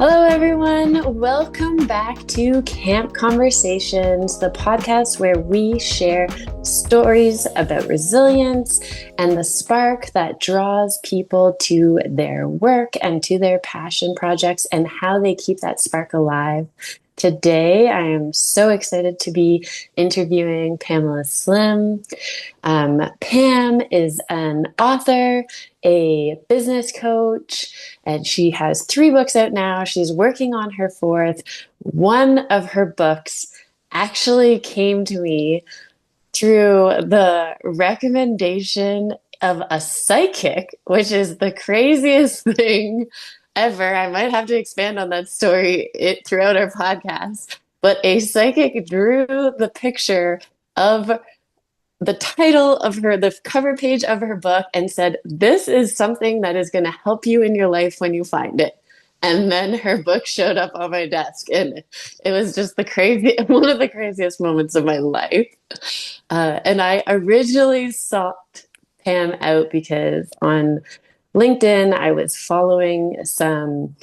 Hello, everyone. Welcome back to Camp Conversations, the podcast where we share stories about resilience and the spark that draws people to their work and to their passion projects and how they keep that spark alive. Today, I am so excited to be interviewing Pamela Slim. Pam is an author, a business coach, and she has 3 books out now. She's working on her 4th. One of her books actually came to me through the recommendation of a psychic, which is the craziest thing ever. I might have to expand on that story throughout our podcast. But a psychic drew the picture of the title of the cover page of her book and said, "This is something that is going to help you in your life when you find it." And then her book showed up on my desk, and it was just one of the craziest moments of my life. And I originally sought Pam out because on LinkedIn, I was following some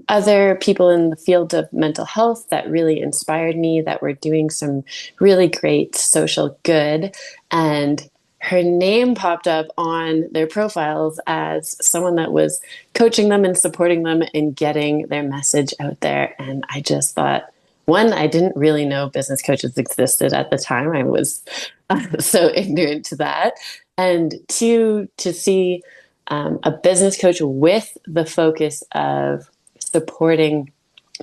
other people in the field of mental health that really inspired me, that were doing some really great social good. And her name popped up on their profiles as someone that was coaching them and supporting them in getting their message out there. And I just thought, one, I didn't really know business coaches existed at the time. I was so ignorant to that. And two, to see a business coach with the focus of supporting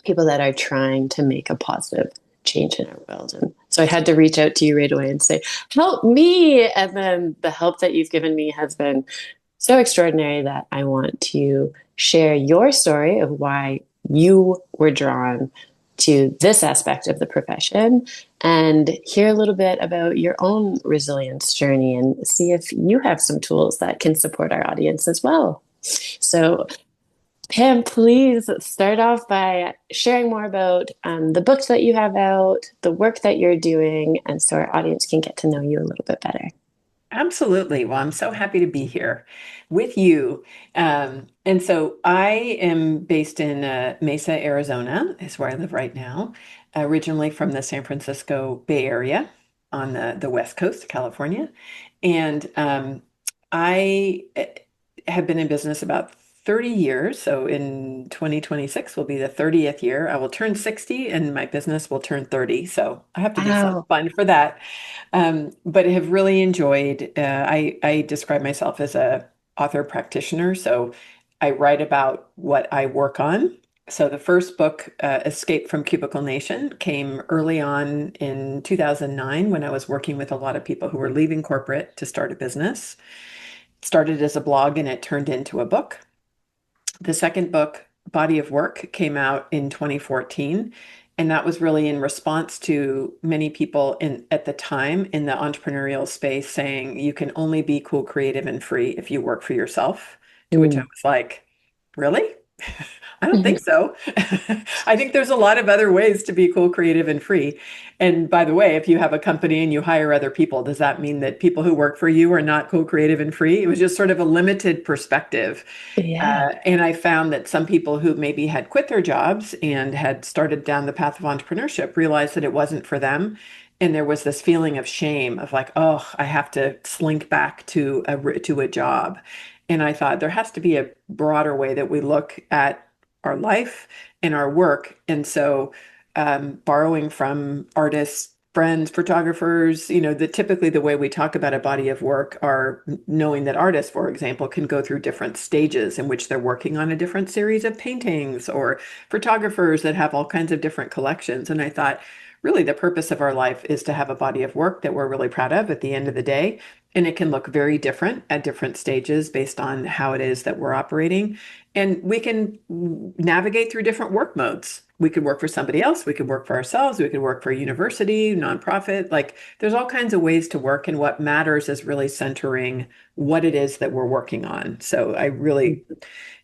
people that are trying to make a positive change in our world. And so I had to reach out to you right away and say, "Help me." And then the help that you've given me has been so extraordinary that I want to share your story of why you were drawn to this aspect of the profession and hear a little bit about your own resilience journey and see if you have some tools that can support our audience as well. So, Pam, please start off by sharing more about the books that you have out, the work that you're doing, and so our audience can get to know you a little bit better. Absolutely. Well, I'm so happy to be here with you. And so I am based in Mesa, Arizona, is where I live right now, originally from the San Francisco Bay Area on the West Coast of California. And I have been in business about 30 years. So in 2026 will be the 30th year. I will turn 60 and my business will turn 30. So I have to do something Wow. fun for that. But have really enjoyed, I describe myself as a author practitioner. So I write about what I work on. So the first book, Escape from Cubicle Nation, came early on in 2009 when I was working with a lot of people who were leaving corporate to start a business. It started as a blog and it turned into a book. The second book, Body of Work, came out in 2014. And that was really in response to many people at the time in the entrepreneurial space saying you can only be cool, creative, and free if you work for yourself. To which I Mm. was like, really? I don't think so. I think there's a lot of other ways to be cool, creative, and free. And by the way, if you have a company and you hire other people, does that mean that people who work for you are not cool, creative, and free? It was just sort of a limited perspective. Yeah. And I found that some people who maybe had quit their jobs and had started down the path of entrepreneurship realized that it wasn't for them. And there was this feeling of shame of like, oh, I have to slink back to a job. And I thought there has to be a broader way that we look at our life and our work. And so, borrowing from artists, friends, photographers, typically the way we talk about a body of work are knowing that artists, for example, can go through different stages in which they're working on a different series of paintings, or photographers that have all kinds of different collections. And I thought, really, the purpose of our life is to have a body of work that we're really proud of at the end of the day. And it can look very different at different stages based on how it is that we're operating. And we can navigate through different work modes. We could work for somebody else. We could work for ourselves. We could work for a university, nonprofit. Like there's all kinds of ways to work. And what matters is really centering what it is that we're working on. So I really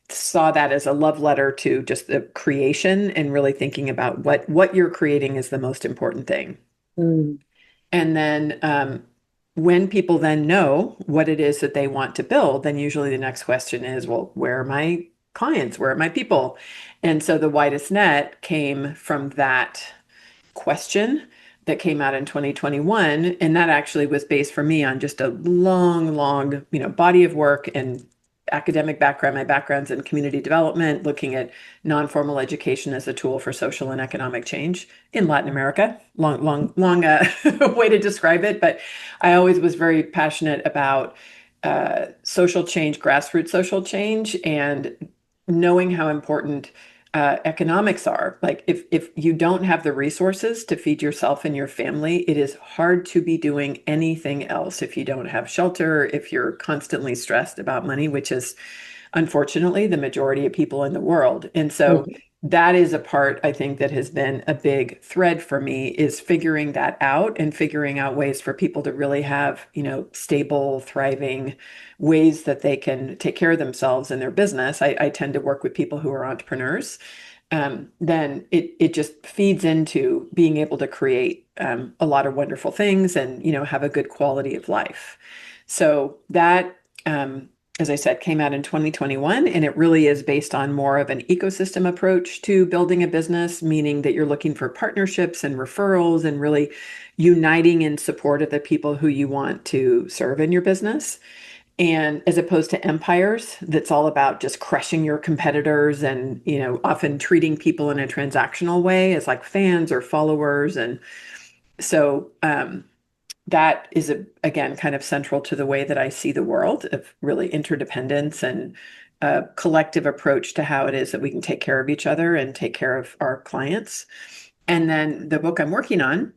saw that as a love letter to just the creation and really thinking about what you're creating is the most important thing. Mm. And then when people then know what it is that they want to build, then usually the next question is, well, where am I clients? Where are my people? And so the widest net came from that question that came out in 2021. And that actually was based for me on just a long, body of work and academic background. My background's in community development, looking at non-formal education as a tool for social and economic change in Latin America. Long way to describe it. But I always was very passionate about social change, grassroots social change, and knowing how important economics are. Like if you don't have the resources to feed yourself and your family, it is hard to be doing anything else if you don't have shelter, if you're constantly stressed about money, which is unfortunately the majority of people in the world. And so Mhm. that is a part I think that has been a big thread for me, is figuring that out and figuring out ways for people to really have, stable, thriving ways that they can take care of themselves and their business. I tend to work with people who are entrepreneurs. Then it just feeds into being able to create a lot of wonderful things and have a good quality of life. So that as I said, came out in 2021, and it really is based on more of an ecosystem approach to building a business, meaning that you're looking for partnerships and referrals and really uniting in support of the people who you want to serve in your business. And as opposed to empires, that's all about just crushing your competitors and, often treating people in a transactional way as like fans or followers. And so, that is again kind of central to the way that I see the world, of really interdependence and a collective approach to how it is that we can take care of each other and take care of our clients. And then the book I'm working on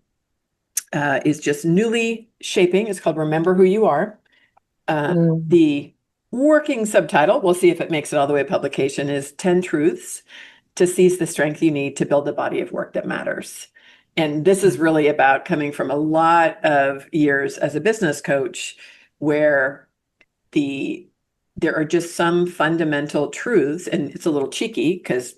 is just newly shaping. It's called Remember Who You Are. Mm. The working subtitle, we'll see if it makes it all the way to publication, is 10 Truths to Seize the Strength You Need to Build a Body of Work That Matters. And this is really about coming from a lot of years as a business coach, where there are just some fundamental truths, and it's a little cheeky because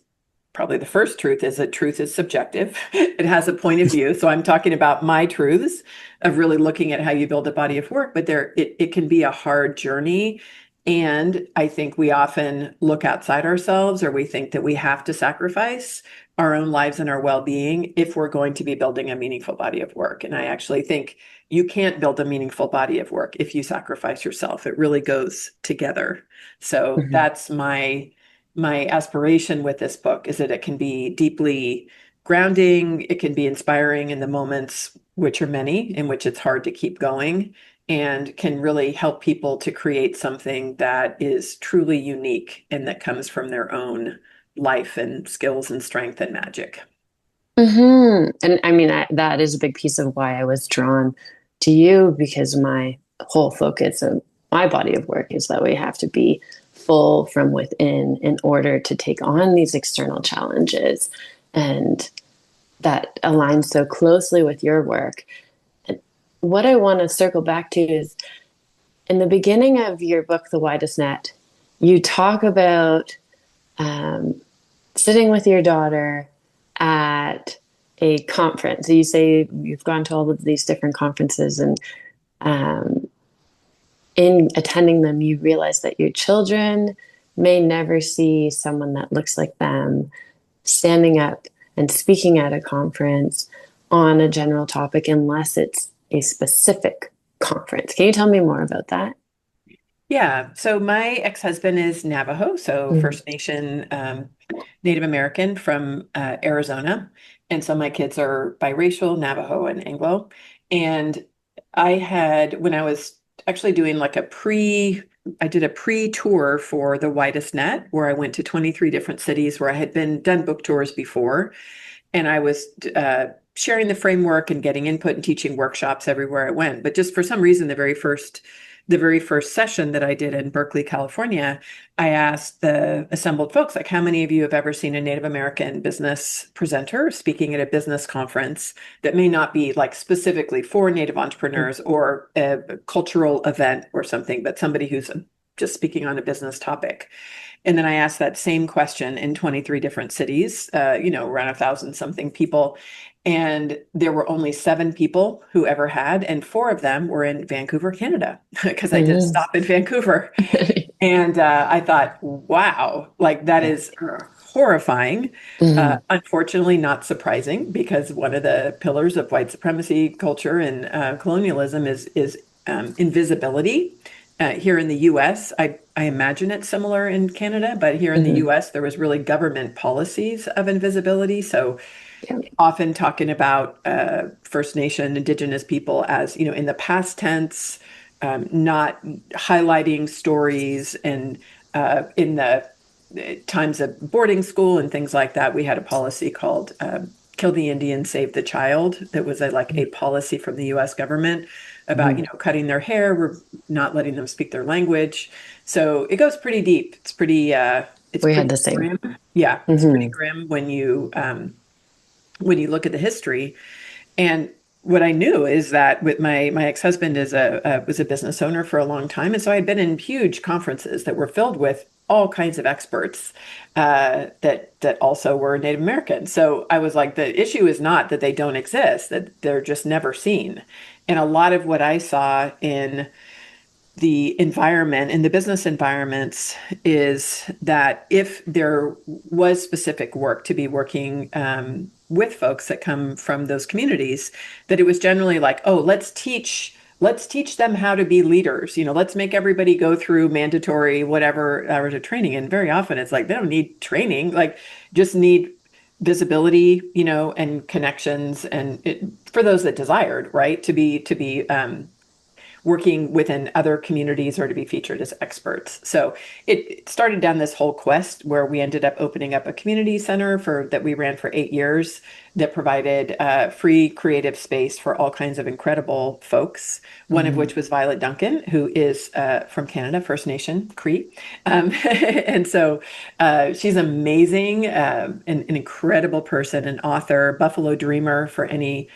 probably the first truth is that truth is subjective. It has a point of view. So I'm talking about my truths of really looking at how you build a body of work, but it can be a hard journey. And I think we often look outside ourselves, or we think that we have to sacrifice our own lives and our well-being if we're going to be building a meaningful body of work. And I actually think you can't build a meaningful body of work if you sacrifice yourself. It really goes together. So Mhm. that's my aspiration with this book, is that it can be deeply grounding, it can be inspiring in the moments, which are many, in which it's hard to keep going, and can really help people to create something that is truly unique and that comes from their own life and skills and strength and magic. And I mean, that is a big piece of why I was drawn to you, because my whole focus of my body of work is that we have to be full from within in order to take on these external challenges. And that aligns so closely with your work. And what I want to circle back to is, in the beginning of your book, The Widest Net, you talk about um, sitting with your daughter at a conference. So you say you've gone to all of these different conferences, and um, in attending them, you realize that your children may never see someone that looks like them standing up and speaking at a conference on a general topic unless it's a specific conference. Can you tell me more about that? Yeah, so my ex-husband is Navajo, so Mm. First Nation Native American from Arizona. And so my kids are biracial, Navajo and Anglo. And when I was actually doing like I did a pre-tour for the Widest Net, where I went to 23 different cities where I had done book tours before. And I was sharing the framework and getting input and teaching workshops everywhere I went. But just for some reason, the very first session that I did in Berkeley, California, I asked the assembled folks, like, how many of you have ever seen a Native American business presenter speaking at a business conference that may not be like specifically for Native entrepreneurs or a cultural event or something, but somebody who's just speaking on a business topic? And then I asked that same question in 23 different cities, around 1,000 something people. And there were only 7 people who ever had, and 4 of them were in Vancouver, Canada, because I did a Mhm. stop in Vancouver. And I thought, wow, like that Yeah. is horrifying. Mhm. Unfortunately, not surprising because one of the pillars of white supremacy culture and colonialism is invisibility. Here in the U.S., I imagine it's similar in Canada, but here in the Mhm. U.S., there was really government policies of invisibility. So Yeah. often talking about First Nation, Indigenous people as, in the past tense, not highlighting stories. And in the times of boarding school and things like that, we had a policy called Kill the Indian, Save the Child. That was like a policy from the US government about, Mhm. cutting their hair, we're not letting them speak their language. So it goes pretty deep. It's We had pretty the same. grim. Yeah, it's pretty Mhm. grim when you look at the history. And what I knew is that with my ex-husband is a was a business owner for a long time, and so I had been in huge conferences that were filled with all kinds of experts that also were Native American. So I was like, the issue is not that they don't exist; that they're just never seen. And a lot of what I saw in the environment in the business environments is that if there was specific work to be working with folks that come from those communities, that it was generally like, oh, let's teach them how to be leaders. Let's make everybody go through mandatory whatever hours of training. And very often it's like they don't need training, like just need visibility, and connections, and for those that desired, right, to be working within other communities or to be featured as experts. So it started down this whole quest where we ended up opening up a community center that we ran for 8 years that provided free creative space for all kinds of incredible folks. One of Mhm. which was Violet Duncan, who is from Canada, First Nation, Cree. And so she's amazing, an incredible person, an author, Buffalo Dreamer for any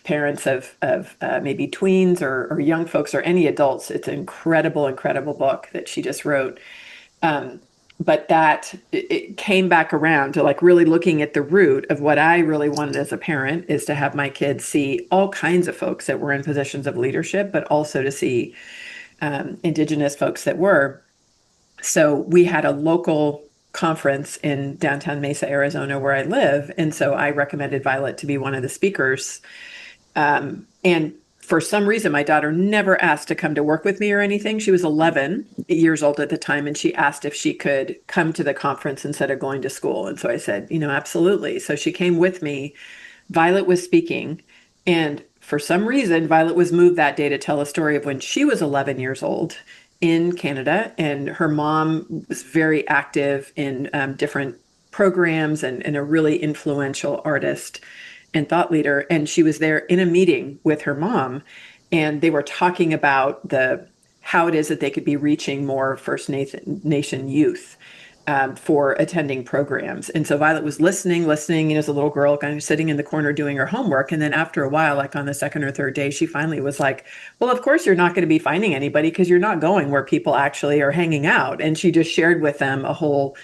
parents of maybe tweens or young folks or any adults. It's an incredible, incredible book that she just wrote. Um, but that it came back around to like really looking at the root of what I really wanted as a parent is to have my kids see all kinds of folks that were in positions of leadership, but also to see Indigenous folks that were. So we had a local conference in downtown Mesa, Arizona, where I live. And so I recommended Violet to be one of the speakers. And for some reason, my daughter never asked to come to work with me or anything. She was 11 years old at the time, and she asked if she could come to the conference instead of going to school. And so I said, absolutely. So she came with me. Violet was speaking, and for some reason, Violet was moved that day to tell a story of when she was 11 years old in Canada, and her mom was very active in different programs and a really influential artist and thought leader. And she was there in a meeting with her mom, and they were talking about how it is that they could be reaching more First Nation youth for attending programs. And so Violet was listening, as a little girl, kind of sitting in the corner doing her homework. And then after a while, like on the second or third day, she finally was like, well, of course, you're not going to be finding anybody because you're not going where people actually are hanging out. And she just shared with them a whole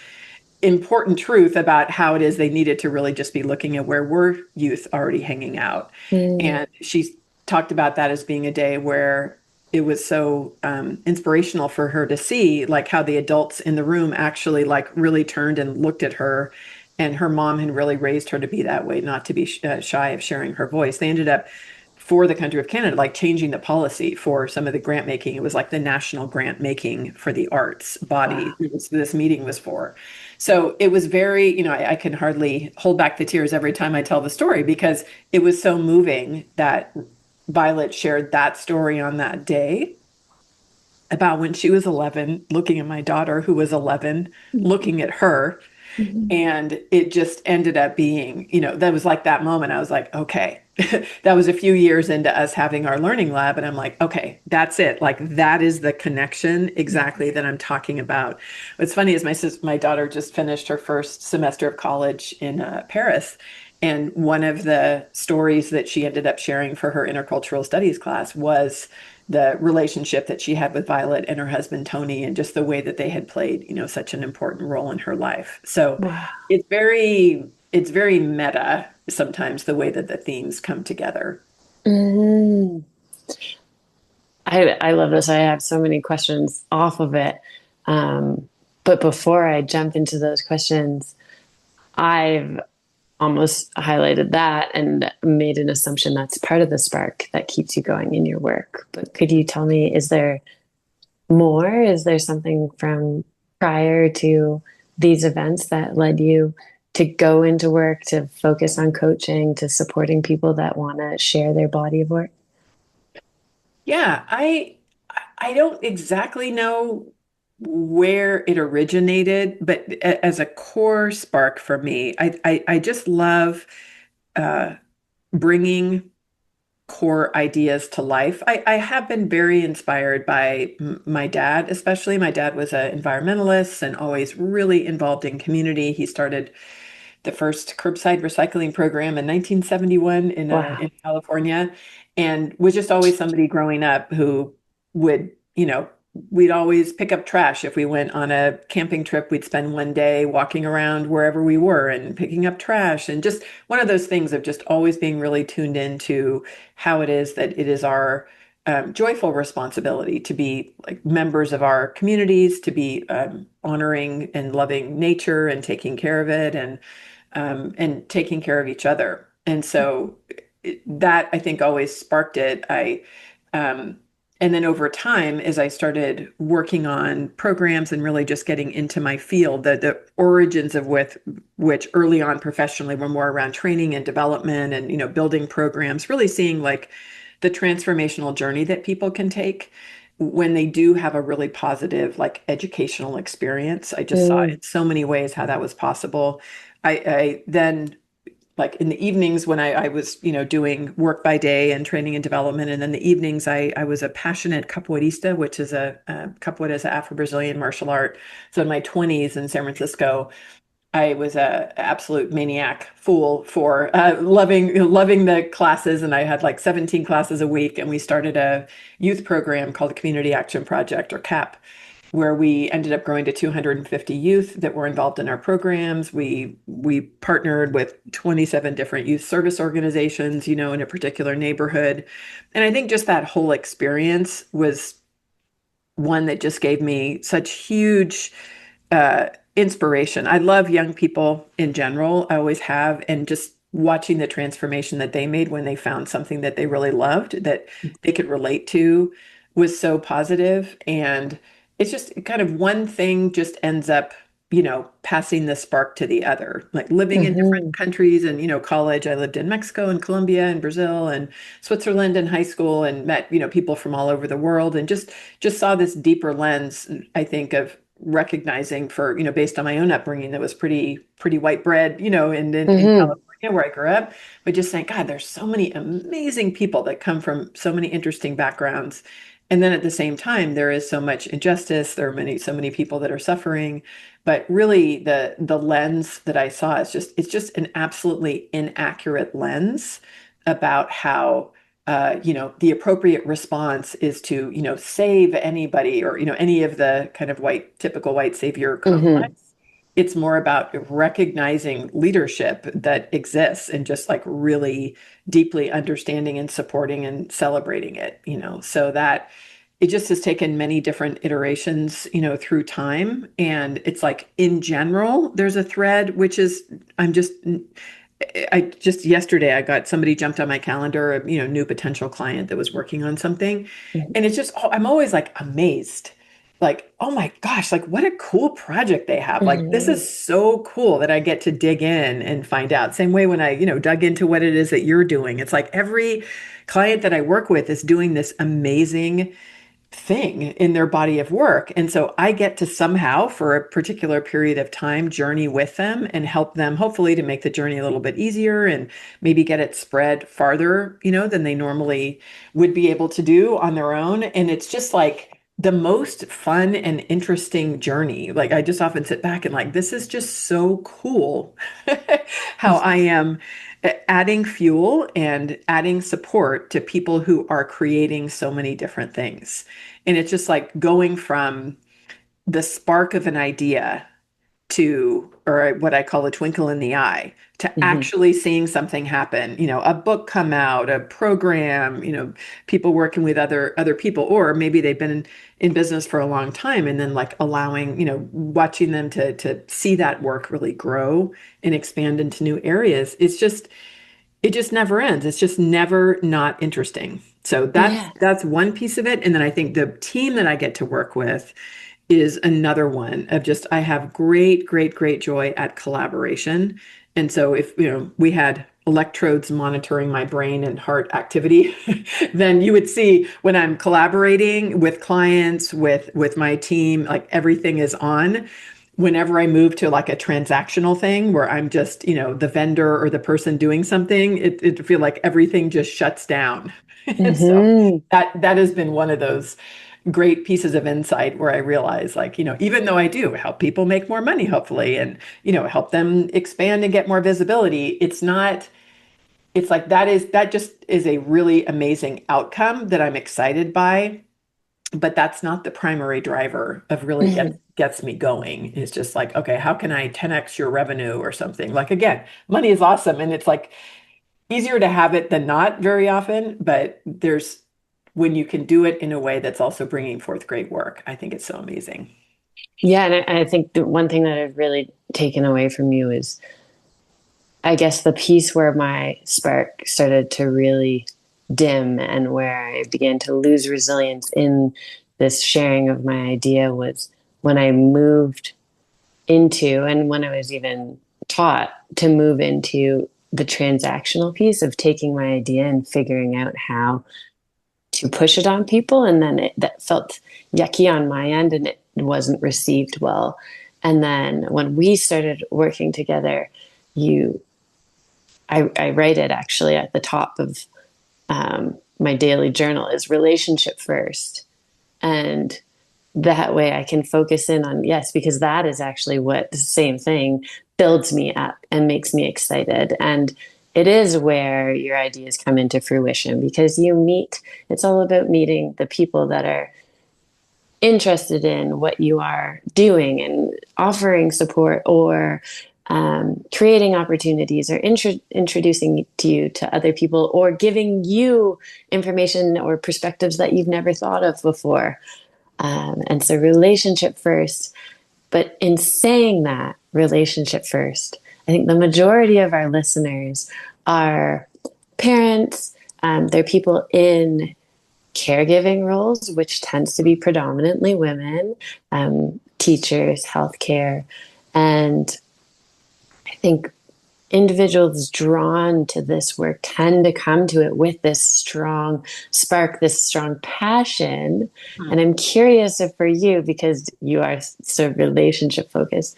important truth about how it is they needed to really just be looking at where were youth already hanging out. Mm. And she talked about that as being a day where it was so inspirational for her to see like how the adults in the room actually like really turned and looked at her, and her mom had really raised her to be that way, not to be shy of sharing her voice. They ended up, for the country of Canada, like changing the policy for some of the grant making. It was like the national grant making for the arts body Wow. this meeting was for. So it was very, I can hardly hold back the tears every time I tell the story because it was so moving that Violet shared that story on that day about when she was 11, looking at my daughter who was 11, looking at her, Mhm. and it just ended up being, that was like that moment. I was like, okay, that was a few years into us having our learning lab. And I'm like, okay, that's it. Like, that is the connection exactly that I'm talking about. What's funny is my daughter just finished her first semester of college in Paris. And one of the stories that she ended up sharing for her intercultural studies class was the relationship that she had with Violet and her husband Tony, and just the way that they had played, such an important role in her life. So Wow. it's very meta sometimes the way that the themes come together. Mhm. I love this. I have so many questions off of it. Um, but before I jump into those questions, I've almost highlighted that and made an assumption that's part of the spark that keeps you going in your work. But could you tell me, is there more? Is there something from prior to these events that led you to go into work, to focus on coaching, to supporting people that want to share their body of work? Yeah, I don't exactly know where it originated, but as a core spark for me, I just love uh, bringing core ideas to life. I have been very inspired by my dad, especially. My dad was an environmentalist and always really involved in community. He started the first curbside recycling program in 1971 Wow. in California, and was just always somebody growing up who would, we'd always pick up trash if we went on a camping trip. We'd spend one day walking around wherever we were and picking up trash, and just one of those things of just always being really tuned into how it is that it is our joyful responsibility to be like members of our communities, to be honoring and loving nature and taking care of it, and taking care of each other. And so that I think always sparked it. Um, and then over time, as I started working on programs and really just getting into my field, the origins of which early on professionally were more around training and development and, building programs, really seeing like the transformational journey that people can take when they do have a really positive, like educational experience. I just saw Mm, in so many ways how that was possible. I then, like in the evenings when I was, doing work by day and training and development, and then the evenings I was a passionate capoeirista, which is capoeira is an Afro-Brazilian martial art. So in my 20s in San Francisco, I was a absolute maniac fool for loving the classes, and I had like 17 classes a week, and we started a youth program called the Community Action Project, or CAP, where we ended up growing to 250 youth that were involved in our programs. We partnered with 27 different youth service organizations, in a particular neighborhood. And I think just that whole experience was one that just gave me such huge inspiration. I love young people in general. I always have, and just watching the transformation that they made when they found something that they really loved, that they could relate to, was so positive. And it's just kind of one thing just ends up, passing the spark to the other. Like living in different mhm, countries and, college, I lived in Mexico and Colombia and Brazil and Switzerland in high school, and met, people from all over the world, and just saw this deeper lens, I think, of recognizing, for, based on my own upbringing that was pretty white bread, in mhm, California where I grew up, but just saying, God, there's so many amazing people that come from so many interesting backgrounds. And then at the same time, there is so much injustice. There are so many people that are suffering. But really, the lens that I saw is it's just an absolutely inaccurate lens about how the appropriate response is to, save anybody, or, any of the kind of typical white savior mhm, complex. It's more about recognizing leadership that exists and just like really deeply understanding and supporting and celebrating it, so that it just has taken many different iterations, through time. And it's like in general, there's a thread, which is I'm just I just yesterday I got somebody jumped on my calendar, a new potential client that was working on something. mhm, And it's just, I'm always like amazed. Like, oh my gosh, like what a cool project they have. Like this mhm, is so cool that I get to dig in and find out. Same way when I, dug into what it is that you're doing. It's like every client that I work with is doing this amazing thing in their body of work. And so I get to somehow, for a particular period of time, journey with them and help them, hopefully, to make the journey a little bit easier and maybe get it spread farther, than they normally would be able to do on their own. And it's just like the most fun and interesting journey. Like I just often sit back and like, this is just so cool how I am adding fuel and adding support to people who are creating so many different things. And it's just like going from the spark of an idea to or what I call a twinkle in the eye, to Mhm. actually seeing something happen, a book come out, a program, people working with other people, or maybe they've been in business for a long time, and then like allowing, watching them to see that work really grow and expand into new areas. It just never ends. It's just never not interesting. So Yeah. that's one piece of it. And then I think the team that I get to work with is another one of just, I have great, great, great joy at collaboration. And so if, we had electrodes monitoring my brain and heart activity, then you would see when I'm collaborating with clients, with my team, like everything is on. Whenever I move to like a transactional thing where I'm just, the vendor or the person doing something, it feel like everything just shuts down. And so Hmm. that has been one of those great pieces of insight where I realize, like, even though I do help people make more money, hopefully, and, help them expand and get more visibility, it's like that just is a really amazing outcome that I'm excited by, but that's not the primary driver of really gets me going. It's just like, okay, how can I 10x your revenue or something? Like, again, money is awesome, and it's like easier to have it than not very often, but there's when you can do it in a way that's also bringing forth great work, I think it's so amazing. Yeah, and I think the one thing that I've really taken away from you is, I guess, the piece where my spark started to really dim and where I began to lose resilience in this sharing of my idea was when I moved into, and when I was even taught to move into, the transactional piece of taking my idea and figuring out how to push it on people. And then that felt yucky on my end and it wasn't received well. And then when we started working together, you, I write it actually at the top of my daily journal is relationship first. And that way I can focus in on, yes, because that is actually what the same thing builds me up and makes me excited. And it is where your ideas come into fruition because it's all about meeting the people that are interested in what you are doing and offering support or creating opportunities or introducing you to other people or giving you information or perspectives that you've never thought of before. And so relationship first. But in saying that, relationship first, I think the majority of our listeners are parents, they're people in caregiving roles, which tends to be predominantly women, teachers, healthcare. And I think individuals drawn to this work tend to come to it with this strong spark, this strong passion. And I'm curious if for you, because you are so relationship focused,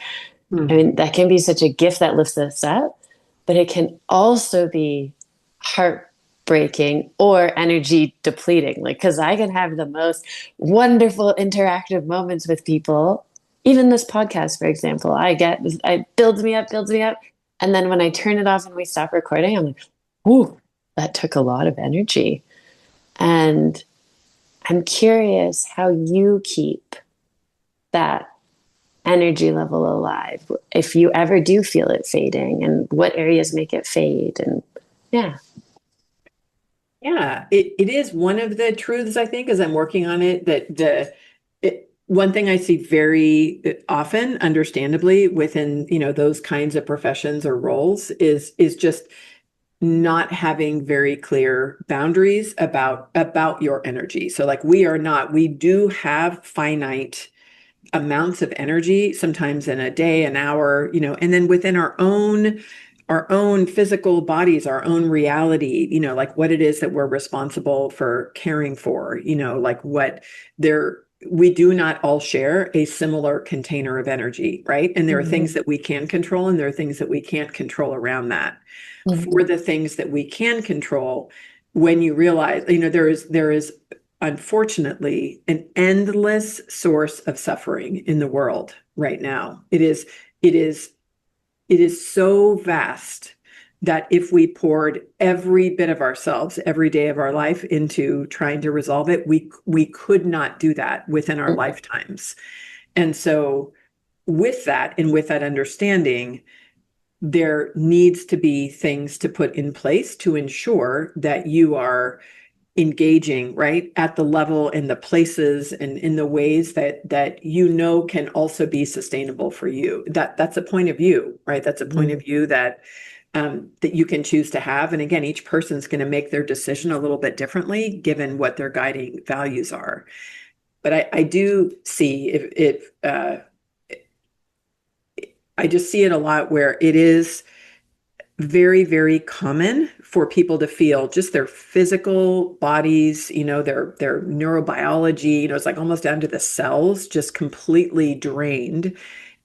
I Hmm. mean, that can be such a gift that lifts us up, but it can also be heartbreaking or energy depleting. Like, because I can have the most wonderful interactive moments with people. Even this podcast, for example, it builds me up. And then when I turn it off and we stop recording, I'm like, ooh, that took a lot of energy. And I'm curious how you keep that energy level alive if you ever do feel it fading and what areas make it fade. And yeah. Yeah, it is one of the truths, I think, as I'm working on it, that one thing I see very often, understandably, within, those kinds of professions or roles is just not having very clear boundaries about your energy. So like we do have finite amounts of energy, sometimes in a day, an hour, and then within our own physical bodies, our own reality, like what it is that we're responsible for caring for, like what there we do not all share a similar container of energy, right? And there are things Mm-hmm. that we can control and there are things that we can't control around that. For Mm-hmm. the things that we can control, when you realize, there is unfortunately an endless source of suffering in the world right now. It is so vast that if we poured every bit of ourselves every day of our life into trying to resolve it, we could not do that within our lifetimes. And so with that and with that understanding, there needs to be things to put in place to ensure that you are engaging right at the level and the places and in the ways that can also be sustainable for you. That's a point of view, right? That's a point of view that you can choose to have. And again, each person's going to make their decision a little bit differently given what their guiding values are. But I do see if I just see it a lot where it is very, very common for people to feel just their physical bodies, their neurobiology, it's like almost down to the cells, just completely drained.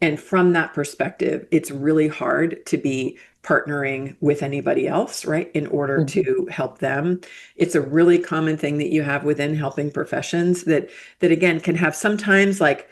And from that perspective, it's really hard to be partnering with anybody else, right, in order to help them. It's a really common thing that you have within helping professions that again can have sometimes like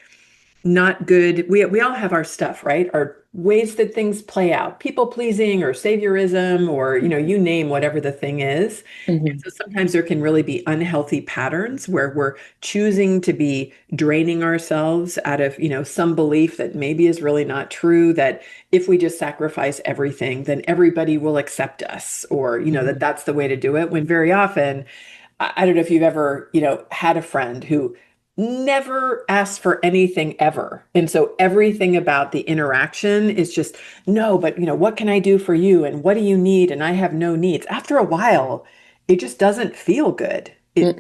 not good. We all have our stuff, right? Our ways that things play out, people pleasing or saviorism, or you name whatever the thing is. And so sometimes there can really be unhealthy patterns where we're choosing to be draining ourselves out of some belief that maybe is really not true, that if we just sacrifice everything then everybody will accept us, or that that's the way to do it, when very often I don't know if you've ever had a friend who never asked for anything ever. And so everything about the interaction is just, no, but what can I do for you? And what do you need? And I have no needs. After a while, it just doesn't feel good. It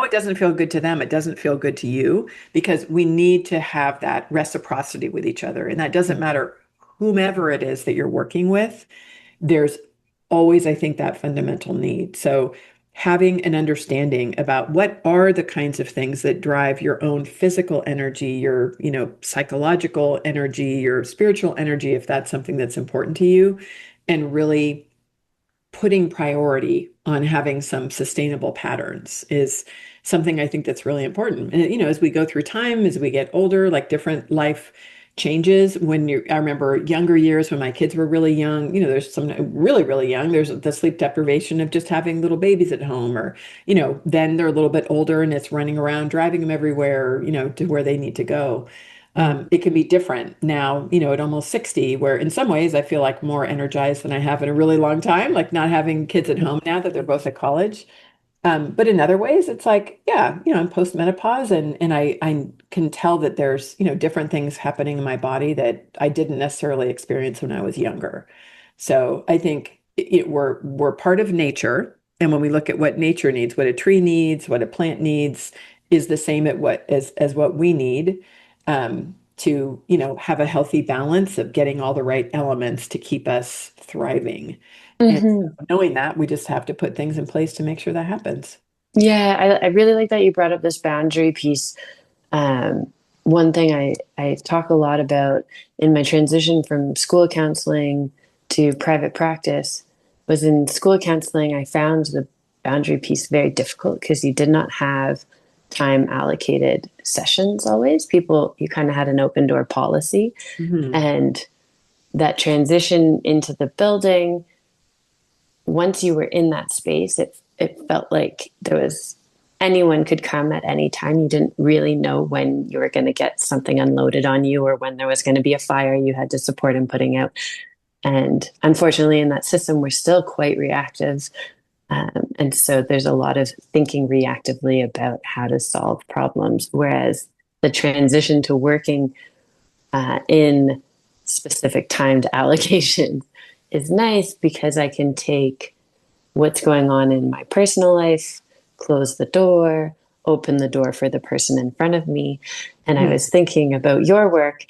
doesn't feel good to them. It doesn't feel good to you, because we need to have that reciprocity with each other. And that doesn't matter whomever it is that you're working with. There's always, I think, that fundamental need. So having an understanding about what are the kinds of things that drive your own physical energy, your, psychological energy, your spiritual energy, if that's something that's important to you, and really putting priority on having some sustainable patterns is something I think that's really important. And, as we go through time, as we get older, like different life changes. I remember younger years when my kids were really young, there's some really, really young, there's the sleep deprivation of just having little babies at home, or, then they're a little bit older and it's running around, driving them everywhere, to where they need to go. It can be different now, at almost 60, where in some ways I feel like more energized than I have in a really long time, like not having kids at home now that they're both at college. But in other ways, it's like, yeah, I'm postmenopause, and I can tell that there's, different things happening in my body that I didn't necessarily experience when I was younger. So I think we're part of nature. And when we look at what nature needs, what a tree needs, what a plant needs, is the same as what we need, to, have a healthy balance of getting all the right elements to keep us thriving. And Mm-hmm. knowing that, we just have to put things in place to make sure that happens. Yeah, I really like that you brought up this boundary piece. One thing I talk a lot about in my transition from school counseling to private practice was, in school counseling, I found the boundary piece very difficult because you did not have time allocated sessions always. You kind of had an open door policy. Hmm. And that transition into the building, once you were in that space, it felt like anyone could come at any time. You didn't really know when you were going to get something unloaded on you, or when there was going to be a fire you had to support in putting out. And unfortunately, in that system, we're still quite reactive. And so there's a lot of thinking reactively about how to solve problems. Whereas the transition to working in specific timed allocation is nice, because I can take what's going on in my personal life, close the door, open the door for the person in front of me. And I was thinking about your work.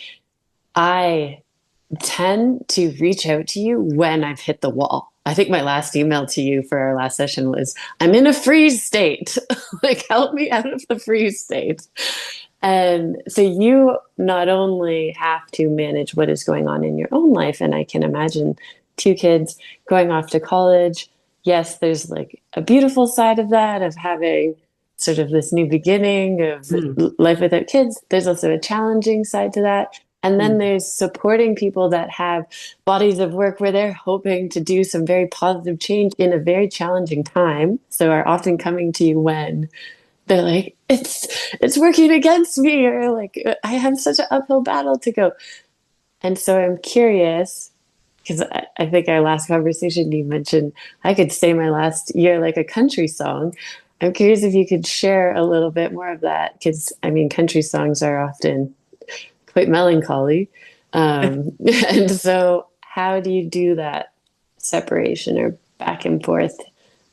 I tend to reach out to you when I've hit the wall. I think my last email to you for our last session was, I'm in a freeze state. Like, help me out of the freeze state. And so you not only have to manage what is going on in your own life, and I can imagine two kids going off to college. Yes, there's like a beautiful side of that, of having sort of this new beginning of life without kids. There's also a challenging side to that. And then there's supporting people that have bodies of work where they're hoping to do some very positive change in a very challenging time. So are often coming to you when they're like, it's working against me, or like, I have such an uphill battle to go. And so I'm curious, because I think our last conversation you mentioned I could say my last year like a country song. I'm curious if you could share a little bit more of that, because I mean, country songs are often quite melancholy. And so, how do you do that separation or back and forth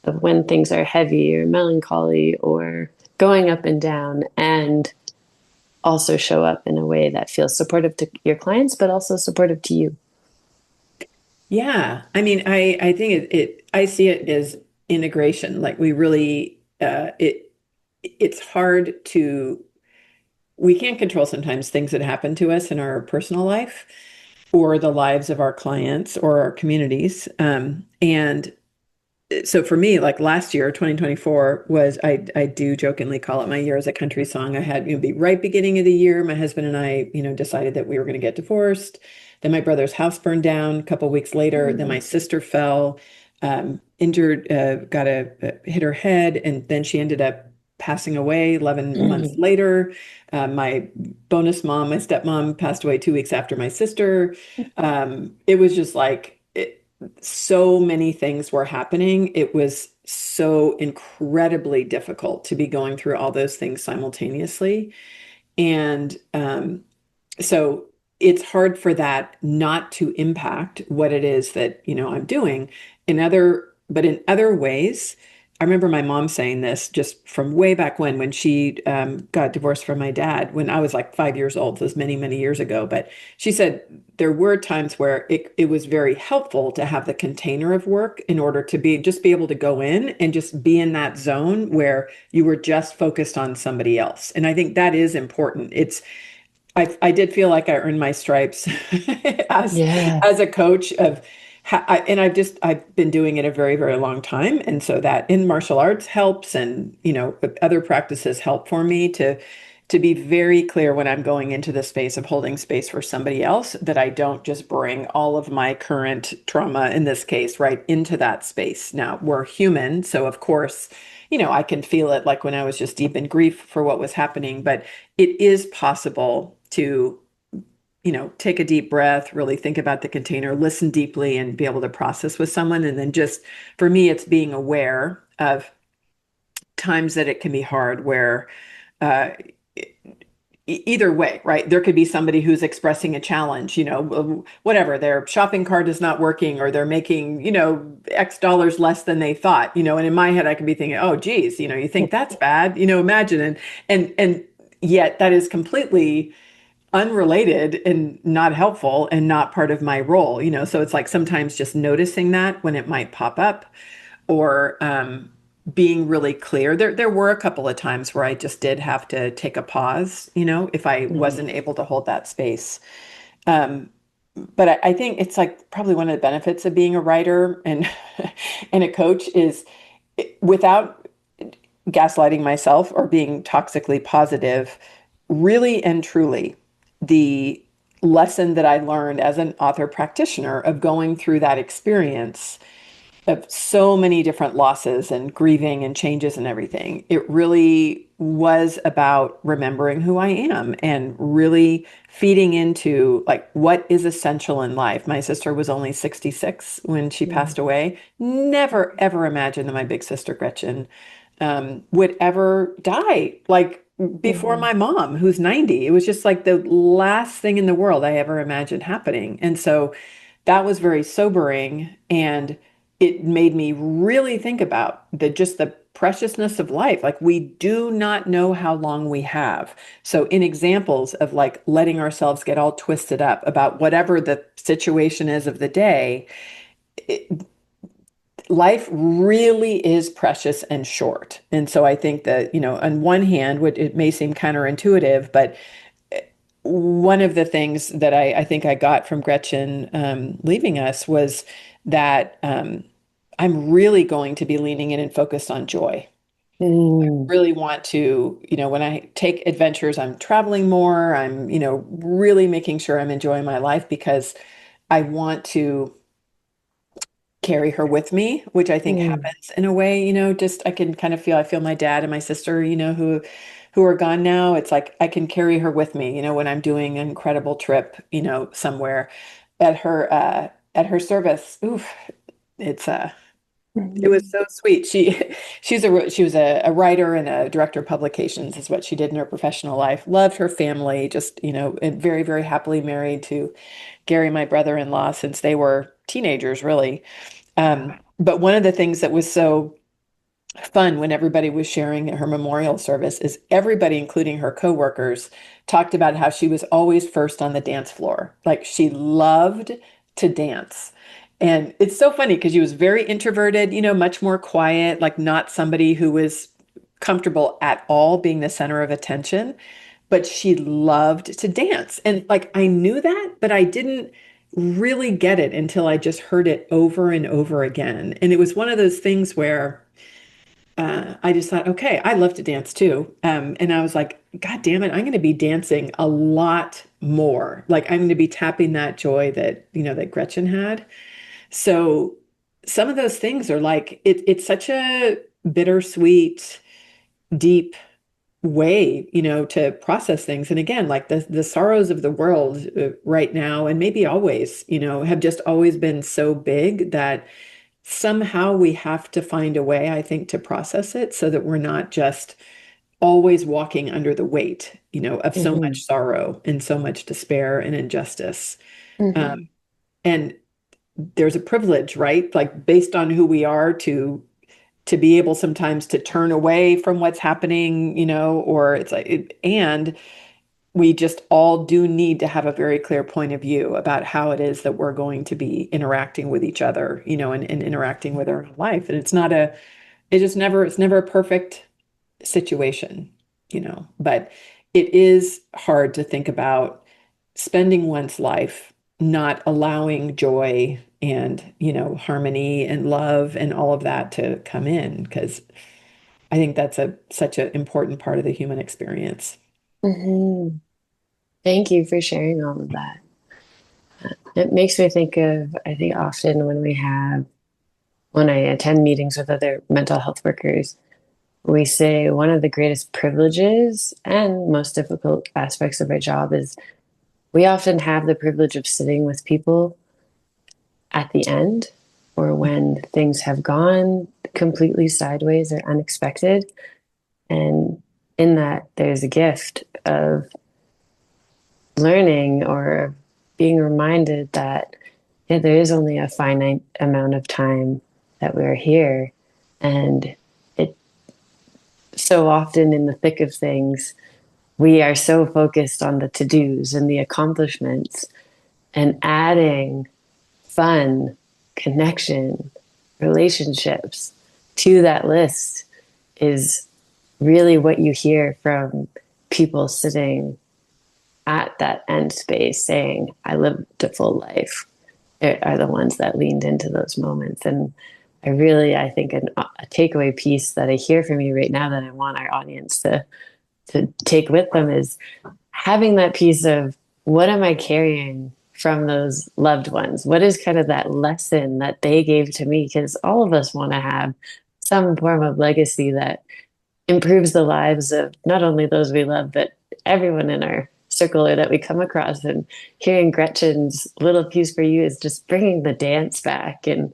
of when things are heavy or melancholy or going up and down, and also show up in a way that feels supportive to your clients, but also supportive to you? Yeah, I mean, I think I see it as integration. Like we really it's hard to we can't control sometimes things that happen to us in our personal life or the lives of our clients or our communities. And so for me, like last year, 2024 was I do jokingly call it my year as a country song. I had, be right beginning of the year, my husband and I, decided that we were going to get divorced. Then my brother's house burned down a couple weeks later. Then my Mm. sister fell, injured, got hit her head, and then she ended up passing away 11 months Mm. later. My bonus mom, my stepmom, passed away 2 weeks after my sister. It was just like so many things were happening. It was so incredibly difficult to be going through all those things simultaneously. And so it's hard for that not to impact what it is that, I'm doing but in other ways. I remember my mom saying this just from way back when she got divorced from my dad when I was like 5 years old. This was many, many years ago. But she said there were times where it was very helpful to have the container of work in order to be able to go in and just be in that zone where you were just focused on somebody else. And I think that is important. I did feel like I earned my stripes as Yeah. as a coach and I've been doing it a very, very long time. And so that in martial arts helps and, other practices help for me to be very clear when I'm going into the space of holding space for somebody else, that I don't just bring all of my current trauma, in this case, right into that space. Now, we're human, so of course, I can feel it like when I was just deep in grief for what was happening, but it is possible to, take a deep breath, really think about the container, listen deeply, and be able to process with someone. And then just for me, it's being aware of times that it can be hard where uh, either way, right? There could be somebody who's expressing a challenge, whatever, their shopping cart is not working or they're making, X dollars less than they thought, and in my head, I could be thinking, oh, geez, you think that's bad, imagine. And yet that is completely unrelated and not helpful and not part of my role, so it's like sometimes just noticing that when it might pop up or being really clear. There were a couple of times where I just did have to take a pause, if I Mhm. wasn't able to hold that space. Um, but I think it's like probably one of the benefits of being a writer and and a coach is without gaslighting myself or being toxically positive, really and truly, the lesson that I learned as an author practitioner of going through that experience of so many different losses and grieving and changes and everything. It really was about remembering who I am and really feeding into like what is essential in life. My sister was only 66 when she Mm. passed away. Never, ever imagined that my big sister Gretchen would ever die like before Mm. my mom, who's 90. It was just like the last thing in the world I ever imagined happening. And so that was very sobering. And it made me really think about the preciousness of life. Like we do not know how long we have. So in examples of like letting ourselves get all twisted up about whatever the situation is of the day, it, life really is precious and short. And so I think that, on one hand, it may seem counterintuitive, but one of the things that I think I got from Gretchen leaving us was that I'm really going to be leaning in and focused on joy. Mm. Really want to, when I take adventures, I'm traveling more. I'm, really making sure I'm enjoying my life because I want to carry her with me, which I think Mm. happens in a way, just I can kind of feel, I feel my dad and my sister, who who are gone now, it's like I can carry her with me, when I'm doing an incredible trip, somewhere at her service. Oof, it's it was Mhm. so sweet. She was a writer and a director of publications is what she did in her professional life. Loved her family, just, and very, very happily married to Gary, my brother-in-law, since they were teenagers, really. But one of the things that was so fun when everybody was sharing her memorial service is everybody, including her coworkers, talked about how she was always first on the dance floor. Like she loved to dance. And it's so funny because she was very introverted, much more quiet, like not somebody who was comfortable at all being the center of attention, but she loved to dance. And like I knew that, but I didn't really get it until I just heard it over and over again. And it was one of those things where I just thought, okay, I love to dance too. And I was like, God damn it, I'm going to be dancing a lot more. Like I'm going to be tapping that joy that, that Gretchen had. So some of those things are like, it's such a bittersweet, deep way, to process things. And again, like the sorrows of the world right now, and maybe always, have just always been so big that somehow we have to find a way, I think, to process it so that we're not just always walking under the weight, of so Mhm. much sorrow and so much despair and injustice. Um, Mhm. and there's a privilege, right? Like based on who we are to be able sometimes to turn away from what's happening, or it's like, and we just all do need to have a very clear point of view about how it is that we're going to be interacting with each other, and interacting with our life. And it's never a perfect situation, but it is hard to think about spending one's life not allowing joy and, harmony and love and all of that to come in, because I think that's such an important part of the human experience. Mhm. Thank you for sharing all of that. It makes me think of, I think often when I attend meetings with other mental health workers, we say one of the greatest privileges and most difficult aspects of our job is we often have the privilege of sitting with people at the end or when things have gone completely sideways or unexpected. And in that, there's a gift of learning or being reminded that yeah, there is only a finite amount of time that we're here. And it so often in the thick of things, we are so focused on the to dos and the accomplishments and adding fun, connection, relationships to that list is really what you hear from people sitting at that end space saying, I lived a full life, are the ones that leaned into those moments. And I think a takeaway piece that I hear from you right now that I want our audience to take with them is having that piece of what am I carrying from those loved ones? What is kind of that lesson that they gave to me? Because all of us want to have some form of legacy that improves the lives of not only those we love, but everyone in our circle or that we come across. And hearing Gretchen's little piece for you is just bringing the dance back. And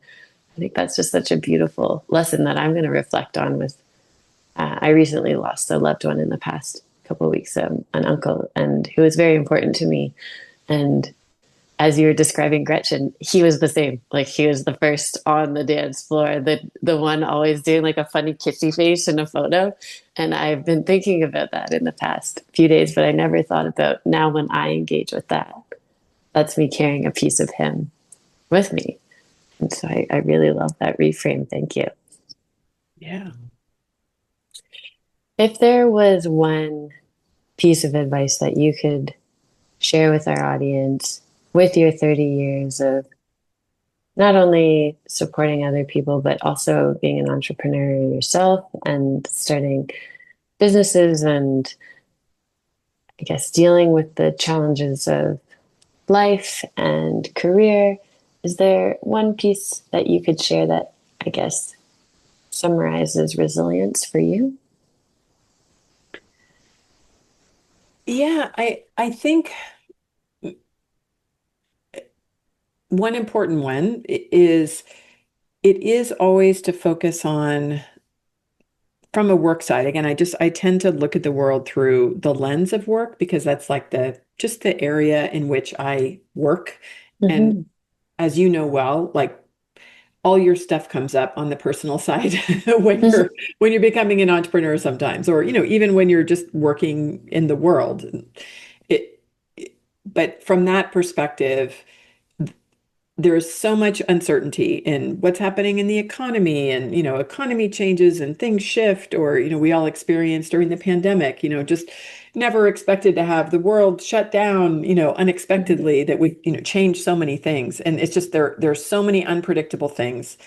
I think that's just such a beautiful lesson that I'm going to reflect on with. I recently lost a loved one in the past couple of weeks, an uncle, and who was very important to me. And as you were describing Gretchen, he was the same. Like he was the first on the dance floor, the one always doing like a funny kissy face in a photo. And I've been thinking about that in the past few days, but I never thought about now when I engage with that. That's me carrying a piece of him with me. And so I really love that reframe. Thank you. Yeah. If there was one piece of advice that you could share with our audience with your 30 years of not only supporting other people, but also being an entrepreneur yourself and starting businesses and I guess dealing with the challenges of life and career. Is there one piece that you could share that I guess summarizes resilience for you? Yeah, I think one important one is it is always to focus on from a work side. Again, I tend to look at the world through the lens of work because that's like the just the area in which I work. And Hmm. as you know well, like all your stuff comes up on the personal side when you're becoming an entrepreneur sometimes, or even when you're just working in the world. It, but from that perspective, there's so much uncertainty in what's happening in the economy, and economy changes and things shift, or we all experienced during the pandemic, just never expected to have the world shut down unexpectedly, that we changed so many things, and it's just there's so many unpredictable things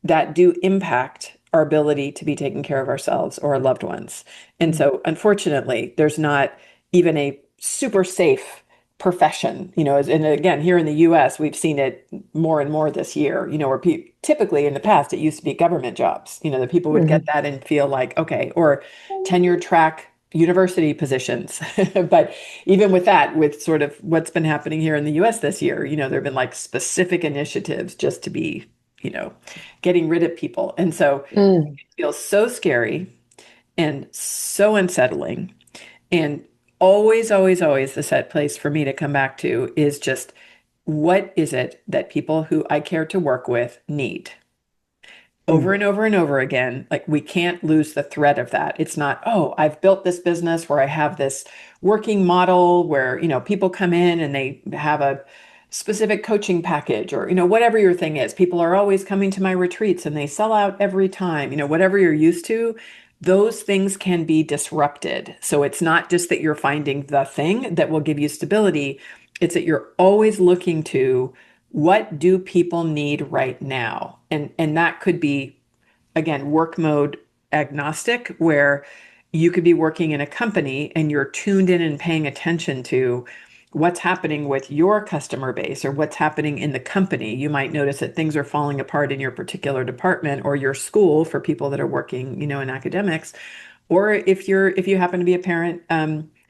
that do impact our ability to be taking care of ourselves or our loved ones. And so, unfortunately, there's not even a super safe profession, and again, here in the US, we've seen it more and more this year, where typically in the past, it used to be government jobs, that people would get Hmm. that and feel like, okay, or tenure track university positions. But even with that, with sort of what's been happening here in the US this year, there have been like specific initiatives just to be, you know, getting rid of people. And so Mm. it feels so scary and so unsettling. And always, always, always the set place for me to come back to is just what is it that people who I care to work with need? Over Mm. and over and over again. Like we can't lose the thread of that. It's not, oh, I've built this business where I have this working model where, people come in and they have a specific coaching package, or, whatever your thing is. People are always coming to my retreats and they sell out every time, whatever you're used to. Those things can be disrupted. So it's not just that you're finding the thing that will give you stability, it's that you're always looking to what do people need right now? And that could be, again, work mode agnostic, where you could be working in a company and you're tuned in and paying attention to what's happening with your customer base or what's happening in the company. You might notice that things are falling apart in your particular department or your school for people that are working, in academics, or if you happen to be a parent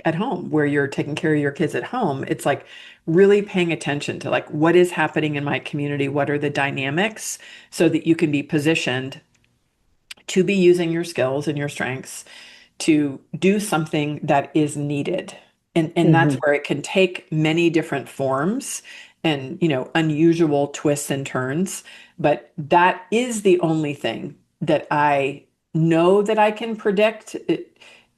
at home where you're taking care of your kids at home, it's like really paying attention to like what is happening in my community, what are the dynamics, so that you can be positioned to be using your skills and your strengths to do something that is needed. And that's Hmm. where it can take many different forms and, unusual twists and turns. But that is the only thing that I know that I can predict.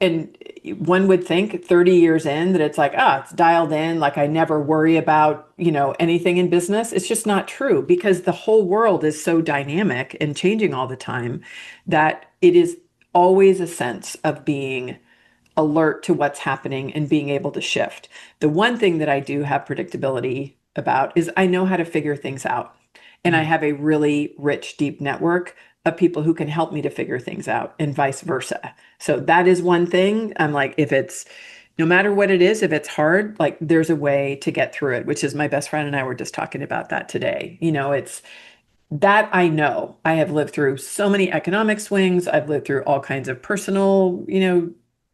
And one would think 30 years in that it's like, it's dialed in, like I never worry about, anything in business. It's just not true because the whole world is so dynamic and changing all the time that it is always a sense of being alert to what's happening and being able to shift. The one thing that I do have predictability about is I know how to figure things out. And I have a really rich, deep network of people who can help me to figure things out and vice versa. So that is one thing. I'm like, if it's no matter what it is, if it's hard, like there's a way to get through it, which is my best friend and I were just talking about that today. It's that I know. I have lived through so many economic swings. I've lived through all kinds of personal,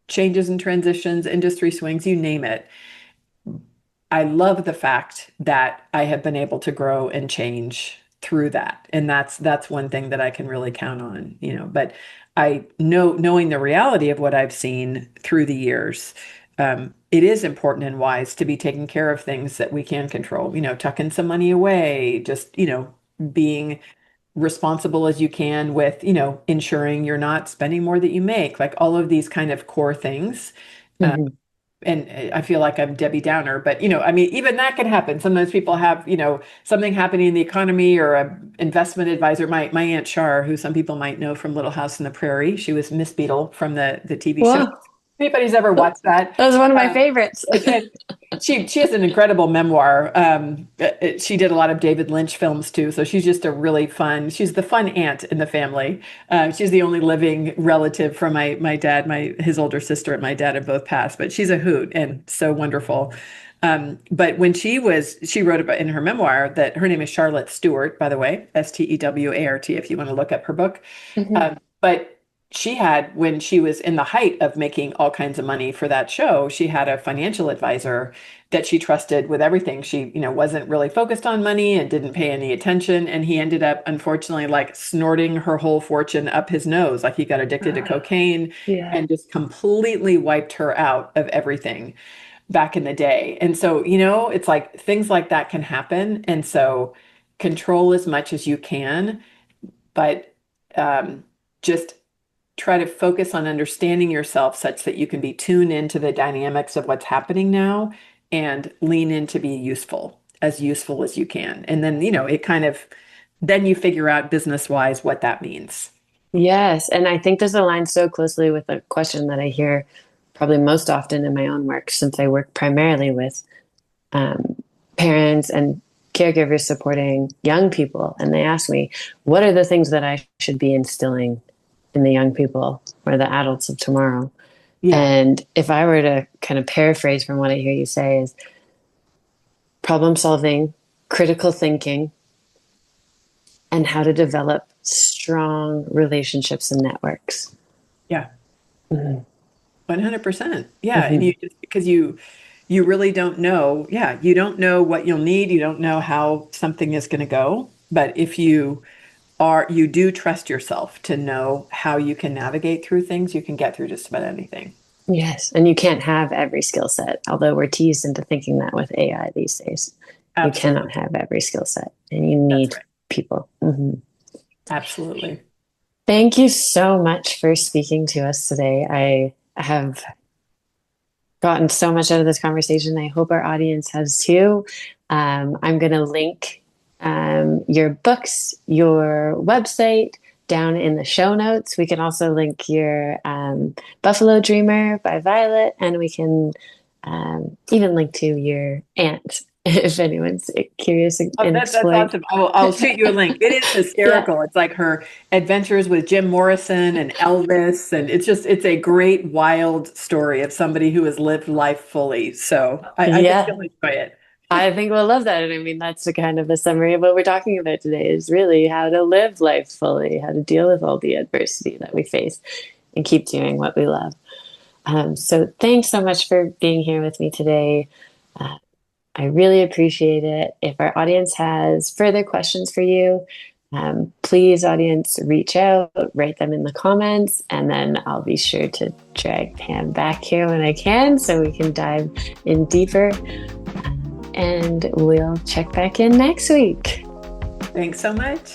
changes and transitions, industry swings, you name it. I love the fact that I have been able to grow and change through that. And that's one thing that I can really count on, but I know knowing the reality of what I've seen through the years, it is important and wise to be taking care of things that we can control, tucking some money away, just, being responsible as you can with, ensuring you're not spending more that you make, like all of these kind of core things. Hmm. And I feel like I'm Debbie Downer, but I mean, even that can happen. Sometimes people have, something happening in the economy or a investment advisor. My Aunt Char, who some people might know from Little House on the Prairie, she was Miss Beadle from the TV show. Whoa, Anybody's ever watched that? that was one of my Um, favorites. and she has an incredible memoir. She did a lot of David Lynch films too, so she's just a really fun. She's the fun aunt in the family. She's the only living relative from my dad. His older sister and my dad have both passed, but she's a hoot and so wonderful. But when she wrote about in her memoir that her name is Charlotte Stewart, by the way, Stewart, if you want to look up her book. Hmm. But she had, when she was in the height of making all kinds of money for that show, she had a financial advisor that she trusted with everything. She, wasn't really focused on money and didn't pay any attention. And he ended up, unfortunately, like snorting her whole fortune up his nose. Like he got addicted to cocaine Yeah. and just completely wiped her out of everything back in the day. And so, it's like things like that can happen. And so control as much as you can, but just try to focus on understanding yourself such that you can be tuned into the dynamics of what's happening now and lean in to be useful as you can. And then, it kind of, then you figure out business wise what that means. Yes. And I think this aligns so closely with a question that I hear probably most often in my own work, since I work primarily with um, parents and caregivers supporting young people. And they ask me, what are the things that I should be instilling in the young people or the adults of tomorrow? Yeah. And if I were to kind of paraphrase from what I hear you say, is problem solving, critical thinking, and how to develop strong relationships and networks. Yeah. Mm-hmm. 100%. Yeah. And Mm-hmm. because you really don't know. Yeah. You don't know what you'll need. You don't know how something is going to go. But if you do trust yourself to know how you can navigate through things, you can get through just about anything. Yes. And you can't have every skill set, although we're teased into thinking that with AI these days. You cannot Absolutely. have every skill set, and you That's need right. people. Mm-hmm. Absolutely. Thank you so much for speaking to us today. I have gotten so much out of this conversation. I hope our audience has too. I'm going to link your books, your website down in the show notes. We can also link your Buffalo Dreamer by Violet, and we can even link to your aunt if anyone's curious Oh, in that's exploring. awesome. I'll shoot you a link. It is Yeah. hysterical. It's like her adventures with Jim Morrison and Elvis. And it's a great, wild story of somebody who has lived life fully. So I think Yeah. you'll enjoy it. I think we'll love that. And I mean, that's the kind of a summary of what we're talking about today is really how to live life fully, how to deal with all the adversity that we face and keep doing what we love. So thanks so much for being here with me today. Uh, I really appreciate it. If our audience has further questions for you, please, audience, reach out, write them in the comments, and then I'll be sure to drag Pam back here when I can so we can dive in deeper. And we'll check back in next week. Thanks so much.